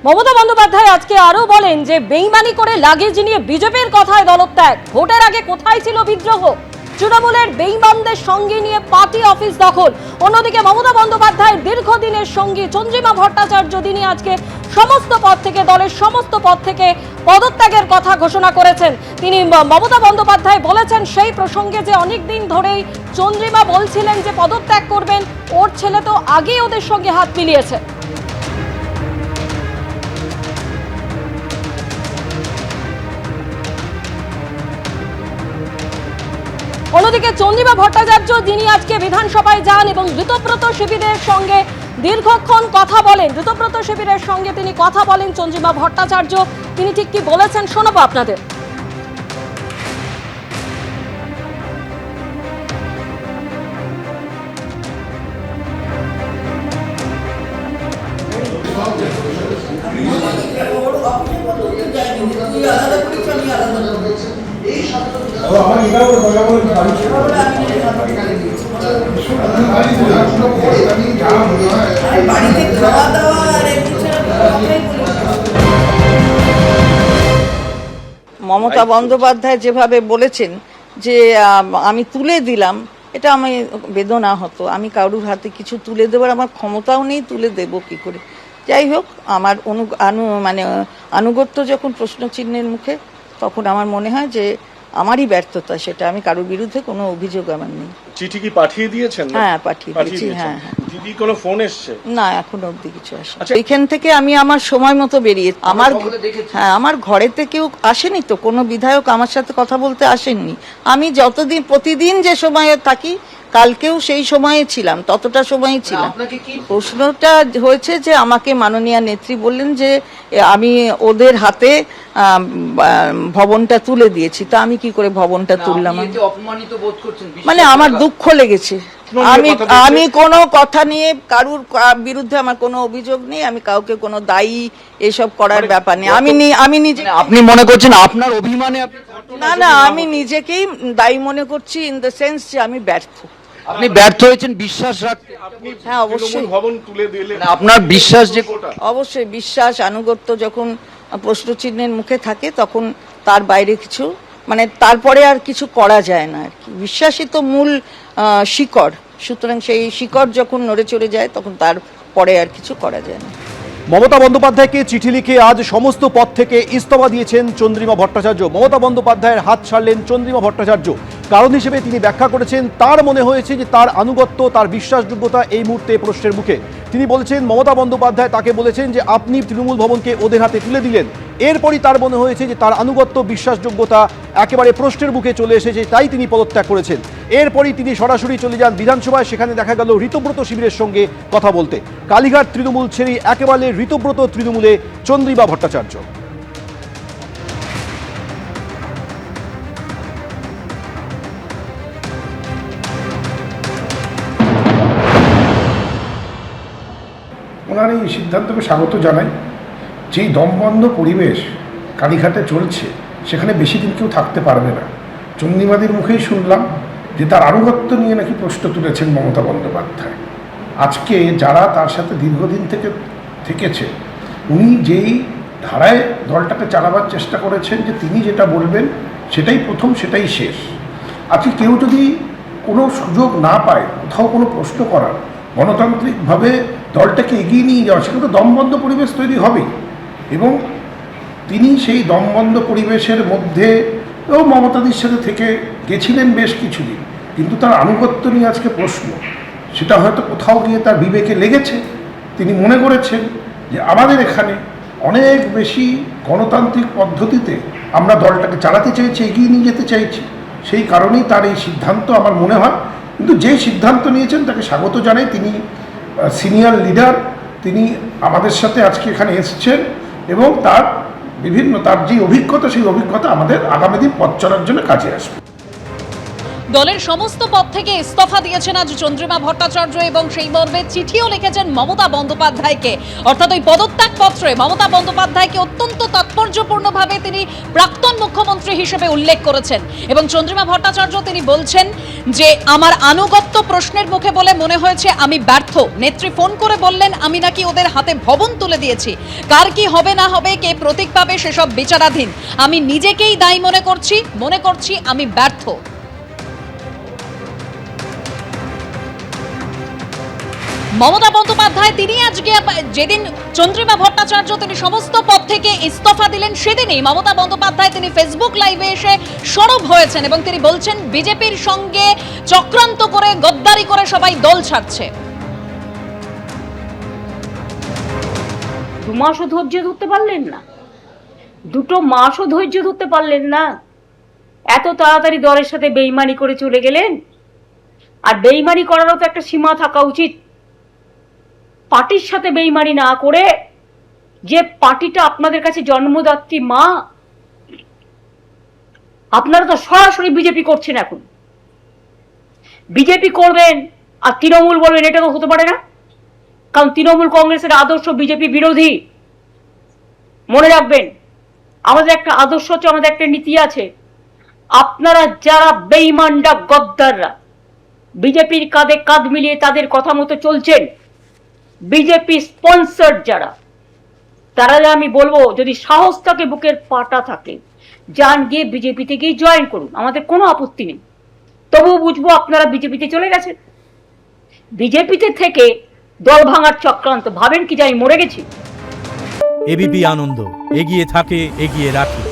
মমতা বন্দ্যোপাধ্যায় আজকে আরো বলেন যে বেইমানি করে লাগেজ নিয়ে বিজেপির কথায় দলত্যাগ, ভোটের আগে কোথায় ছিল বিদ্রোহ, তৃণমূলের বেইমানদের সঙ্গে নিয়ে পার্টি অফিস দখল। অন্যদিকে মমতা বন্দ্যোপাধ্যায়ের দীর্ঘদিনের সঙ্গী চন্দ্রিমা ভট্টাচার্য তিনি আজকে সমস্ত পদ থেকে, দলের সমস্ত পদ থেকে পদত্যাগের কথা ঘোষণা করেছেন। তিনি মমতা বন্দ্যোপাধ্যায় বলেছেন সেই প্রসঙ্গে যে অনেকদিন ধরেই চন্দ্রিমা বলছিলেন যে পদত্যাগ করবেন, ওর ছেলে তো আগেই ওদের সঙ্গে হাত মিলিয়েছে। অন্যদিকে চন্দ্রিমা ভট্টাচার্য যিনি আজকে বিধানসভায় যান এবং ঋতব্রত শিবিরের সঙ্গে দীর্ঘক্ষণ কথা বলেন, ঋতব্রত শিবিরের সঙ্গে তিনি কথা বলেন চন্দ্রিমা ভট্টাচার্য, তিনি ঠিক কি বলেছেন শোনাবো আপনাদের। মমতা বন্দ্যোপাধ্যায় যেভাবে বলেছেন যে আমি তুলে দিলাম, এটা আমি বেদনা হতো। আমি কারুর হাতে কিছু তুলে দেওয়ার আমার ক্ষমতাও নেই, তুলে দেব কি করে। যাই হোক, আমার আনুগত্য যখন প্রশ্ন চিহ্নের মুখে, তখন আমার মনে হয় যে আমারই ব্যর্থতা সেটা। আমি কারোর বিরুদ্ধে কোনো অভিযোগ আমার নেই। চিঠি কি পাঠিয়ে দিয়েছেন? হ্যাঁ, পাঠিয়ে দিয়েছি। হ্যাঁ, দিদি কোনো ফোন এসছে? না, এখনো অবধি কিছু আসেনি। এখান থেকে আমি আমার সময় মতো বেরিয়ে, আমার ঘরেতে কেউ আসেনি তো, কোনো বিধায়ক আমার সাথে কথা বলতে আসেননি। আমি যতদিন প্রতিদিন যে সময়ে থাকি, কালকেও সেই সময়ে ছিলাম, ততটা সময়ই ছিলাম। প্রশ্নটা হয়েছে যে আমাকে মাননীয় নেত্রী বললেন যে আমি ওদের হাতে ভবনটা তুলে দিয়েছি, তা আমি কি করে ভবনটা তুললাম? মানে আমার দুঃখ লেগেছে। আমি কোনো কথা নিয়ে কারুর বিরুদ্ধে আমার কোনো অভিযোগ নেই, আমি কাউকে কোনো দায়ী এসব করার ব্যাপার নেই। আমি নিজে, আপনি মনে করছেন আপনার অভিমানে? না, আমি নিজেকেই দায়ী মনে করছি, ইন দ্য সেন্স যে আমি ব্যর্থ। আপনি ব্যর্থ হয়েছেন বিশ্বাস রাখতে? হ্যাঁ, অবশ্যই। ভবন তুলে দিলে আপনার বিশ্বাস যে, অবশ্যই বিশ্বাস, আনুগত্য যখন প্রশ্ন চিহ্নের মুখে থাকে, তখন তার বাইরে কিছু, মানে তারপরে আর কিছু করা যায় না আর কি। বিশ্বাসই তো মূল শিকড়, সুতরাং সেই শিকড় যখন নড়ে চড়ে যায়, তখন তারপরে আর কিছু করা যায় না। মমতা বন্দ্যোপাধ্যায়কে চিঠি লিখে আজ সমস্ত পদ থেকে ইস্তফা দিয়েছেন চন্দ্রিমা ভট্টাচার্য। মমতা বন্দ্যোপাধ্যায়ের হাত ছাড়লেন চন্দ্রিমা ভট্টাচার্য। কারণ হিসেবে তিনি ব্যাখ্যা করেছেন, তার মনে হয়েছে যে তার আনুগত্য, তার বিশ্বাসযোগ্যতা এই মুহূর্তে প্রশ্নের মুখে। তিনি বলেছেন মমতা বন্দ্যোপাধ্যায় তাকে বলেছেন যে আপনি তৃণমূল ভবনকে ওদের হাতে তুলে দিলেন। এরপরই তার মনে হয়েছে যে তার আনুগত্য, বিশ্বাসযোগ্যতা একেবারে প্রশ্নের মুখে চলে এসেছে, তাই তিনি পদত্যাগ করেছেন। এরপরই তিনি সরাসরি চলে যান বিধানসভায়। সেখানে দেখা গেল ঋতব্রত শিবিরের সঙ্গে কথা বলতে। কালীঘাট তৃণমূল ছেড়ে একেবারে ঋতব্রত তৃণমূলে চন্দ্রিমা ভট্টাচার্য। ওনার এই সিদ্ধান্তকে স্বাগত জানাই। যেই দমবন্ধ পরিবেশ কালীঘাটে চলছে, সেখানে বেশি দিন কেউ থাকতে পারবে না। চন্দ্রিমাদির মুখেই শুনলাম যে তার আনুগত্য নিয়ে নাকি প্রশ্ন তুলেছেন মমতা বন্দ্যোপাধ্যায়। আজকে যারা তার সাথে দীর্ঘদিন থেকেছে, উনি যেই ধারায় দলটাকে চালাবার চেষ্টা করেছেন যে তিনি যেটা বলবেন সেটাই প্রথম, সেটাই শেষ। আজকে কেউ যদি কোনো সুযোগ না পায় কোথাও কোনো প্রশ্ন করার, গণতান্ত্রিকভাবে দলটাকে এগিয়ে নিয়ে যাওয়া, সেখানে তো দমবন্ধ পরিবেশ তৈরি হবেই। এবং তিনি সেই দমবন্ধ পরিবেশের মধ্যেও মমতাদির সাথে থেকে গেছিলেন বেশ কিছুদিন, কিন্তু তার আনুগত্য নিয়ে আজকে প্রশ্ন। সেটা হয়তো কোথাও গিয়ে তার বিবেকে লেগেছে। তিনি মনে করেছেন যে আমাদের এখানে অনেক বেশি গণতান্ত্রিক পদ্ধতিতে আমরা দলটাকে চালাতে চাইছি, এগিয়ে নিয়ে যেতে চাইছি। সেই কারণেই তার এই সিদ্ধান্ত আমার মনে হয়। কিন্তু যে সিদ্ধান্ত নিয়েছেন তাকে স্বাগত জানাই। তিনি সিনিয়র লিডার, তিনি আমাদের সাথে আজকে এখানে এসছেন এবং তার যে অভিজ্ঞতা, সেই অভিজ্ঞতা আমাদের আগামী দিন পথ চলার জন্য কাজে আসবে। দলের সমস্ত পদ থেকে ইস্তফা দিয়েছেন আজ চন্দ্রিমা ভট্টাচার্য এবং সেই মর্মে চিঠিও লিখেছেন মমতা বন্দ্যোপাধ্যায়কে। অর্থাৎ ওই পদত্যাগ পত্রে মমতা বন্দ্যোপাধ্যায়কে অত্যন্ত তাৎপর্যপূর্ণভাবে তিনি প্রাক্তন মুখ্যমন্ত্রী হিসেবে উল্লেখ করেছেন এবং চন্দ্রিমা ভট্টাচার্য তিনি বলছেন যে আমার আনুগত্য প্রশ্নের মুখে বলে মনে হয়েছে আমি ব্যর্থ। নেত্রী ফোন করে বললেন আমি নাকি ওদের হাতে ভবন তুলে দিয়েছি। কার কি হবে না হবে, কে প্রতীক পাবে সেসব বিচারাধীন। আমি নিজেকেই দায়ী মনে করছি আমি ব্যর্থ। মমতা বন্দ্যোপাধ্যায় তিনি আজকে যেদিন চন্দ্রিমা ভট্টাচার্য তিনি সমস্ত পদ থেকে ইস্তফা দিলেন সেদিনই মমতা বন্দ্যোপাধ্যায় তিনি ফেসবুক লাইভে এসে সরব হয়েছেন এবং তিনি বলছেন বিজেপির সঙ্গে চক্রান্ত করে গদ্দারি করে সবাই দল ছাড়ছে। 2 মাসও ধৈর্য ধরতে পারলেন না, 2 মাসও ধৈর্য ধরতে পারলেন না, এত তাড়াতাড়ি দলের সাথে বেইমানি করে চলে গেলেন। আর বেইমানি করারও তো একটা সীমা থাকা উচিত। পার্টির সাথে বেইমানি না করে, যে পার্টিটা আপনাদের কাছে জন্মদাত্রী মা, আপনারা তো সরাসরি বিজেপি করছেন। এখন বিজেপি করবেন আর তৃণমূল বলবেন, এটা তো হতে পারে না। কারণ তৃণমূল কংগ্রেসের আদর্শ বিজেপি বিরোধী। মনে রাখবেন, আমাদের একটা আদর্শ আছে, আমাদের একটা নীতি আছে। আপনারা যারা বেঈমানরা, গদ্দাররা, বিজেপির কাঁধে কাঁধ মিলিয়ে তাদের কথা মতো চলছেন, বিজেপি স্পন্সর যারা, তারা আমি বলবো যদি সাহস থাকে, বুকের পাটা থাকে, যান গিয়ে বিজেপিতে গিয়ে জয়েন করুন, আমাদের কোনো আপত্তি নেই। তবুও বুঝবো আপনারা বিজেপিতে চলে গেছেন। বিজেপিতে থেকে দল ভাঙার চক্রান্ত, ভাবেন কি যাই মরে গেছি? এবিপি আনন্দ, এগিয়ে থাকে, এগিয়ে রাখে।